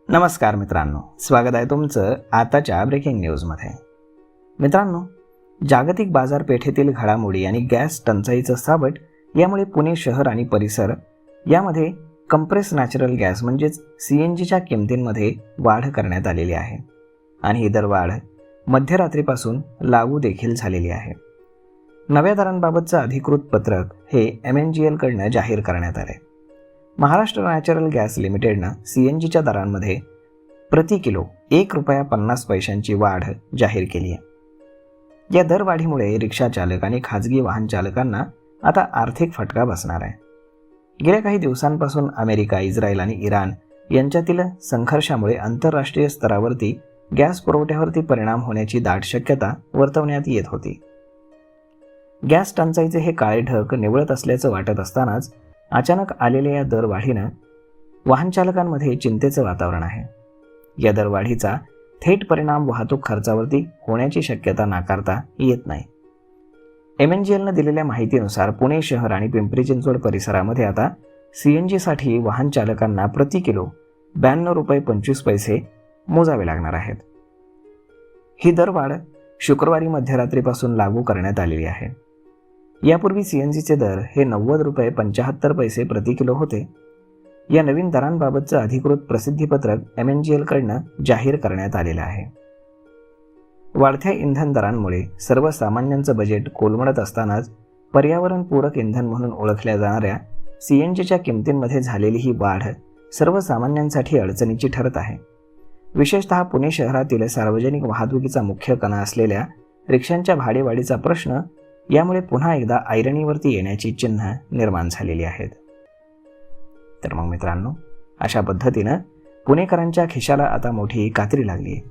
नमस्कार मित्रांनो, स्वागत आहे तुमचं आताच्या ब्रेकिंग न्यूजमध्ये. मित्रांनो, जागतिक बाजारपेठेतील घडामोडी आणि गॅस टंचाईचं सावट यामुळे पुणे शहर आणि परिसर यामध्ये कंप्रेस नॅचरल गॅस म्हणजेच CNGच्या किमतींमध्ये वाढ करण्यात आलेली आहे आणि ही दरवाढ मध्यरात्रीपासून लागू देखील झालेली आहे. नव्या दरांबाबतचं अधिकृत पत्रक हे MNGL कडनं जाहीर करण्यात आले. महाराष्ट्र नॅचरल गॅस लिमिटेडनं CNGच्या दरांमध्ये प्रति किलो ₹1.50 वाढ जाहीर केली आहे. या दरवाढीमुळे रिक्षा चालक आणि खाजगी वाहन चालकांना आता आर्थिक फटका बसणार आहे. गेल्या काही दिवसांपासून अमेरिका, इस्रायल आणि इराण यांच्यातील संघर्षामुळे आंतरराष्ट्रीय स्तरावरती गॅस पुरवठ्यावरती परिणाम होण्याची दाट शक्यता वर्तवण्यात येत होती. गॅस टंचाईचे हे काळे ढग निवळत असल्याचं वाटत असतानाच अचानक आलेल्या या दरवाढीनं वाहन चालकांमध्ये चिंतेचं वातावरण आहे. या दरवाढीचा थेट परिणाम वाहतूक खर्चावरती होण्याची शक्यता नाकारता येत नाही. MNGLनं दिलेल्या माहितीनुसार पुणे शहर आणि पिंपरी चिंचवड परिसरामध्ये आता CNGसाठी वाहन चालकांना प्रति किलो ₹92.25 मोजावे लागणार आहेत. ही दरवाढ शुक्रवारी मध्यरात्रीपासून लागू करण्यात आलेली आहे. यापूर्वी CNGचे दर हे ₹90.75 प्रति किलो होते. या नवीन दरांबाबतचं अधिकृत प्रसिद्धीपत्रक MNGL कडनं जाहीर करण्यात आलेलं आहे. वाढत्या इंधन दरांमुळे सर्वसामान्यांचं बजेट कोलमडत असतानाच पर्यावरणपूरक इंधन म्हणून ओळखल्या जाणाऱ्या CNGच्या किमतींमध्ये झालेली ही वाढ सर्वसामान्यांसाठी अडचणीची ठरत आहे. विशेषतः पुणे शहरातील सार्वजनिक वाहतुकीचा मुख्य कणा असलेल्या रिक्षांच्या भाडेवाढीचा प्रश्न यामुळे पुन्हा एकदा ऐरणीवरती येण्याची चिन्ह निर्माण झालेली आहेत. तर मग मित्रांनो, अशा पद्धतीनं पुणेकरांच्या खिशाला आता मोठी कात्री लागली आहे.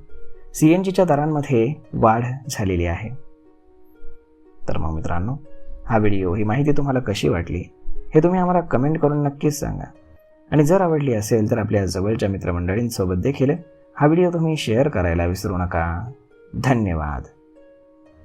CNGच्या दरांमध्ये वाढ झालेली आहे. तर मग मित्रांनो, हा व्हिडिओ, ही माहिती तुम्हाला कशी वाटली हे तुम्ही आम्हाला कमेंट करून नक्कीच सांगा. आणि जर आवडली असेल तर आपल्या जवळच्या मित्रमंडळींसोबत देखील हा व्हिडिओ तुम्ही शेअर करायला विसरू नका. धन्यवाद.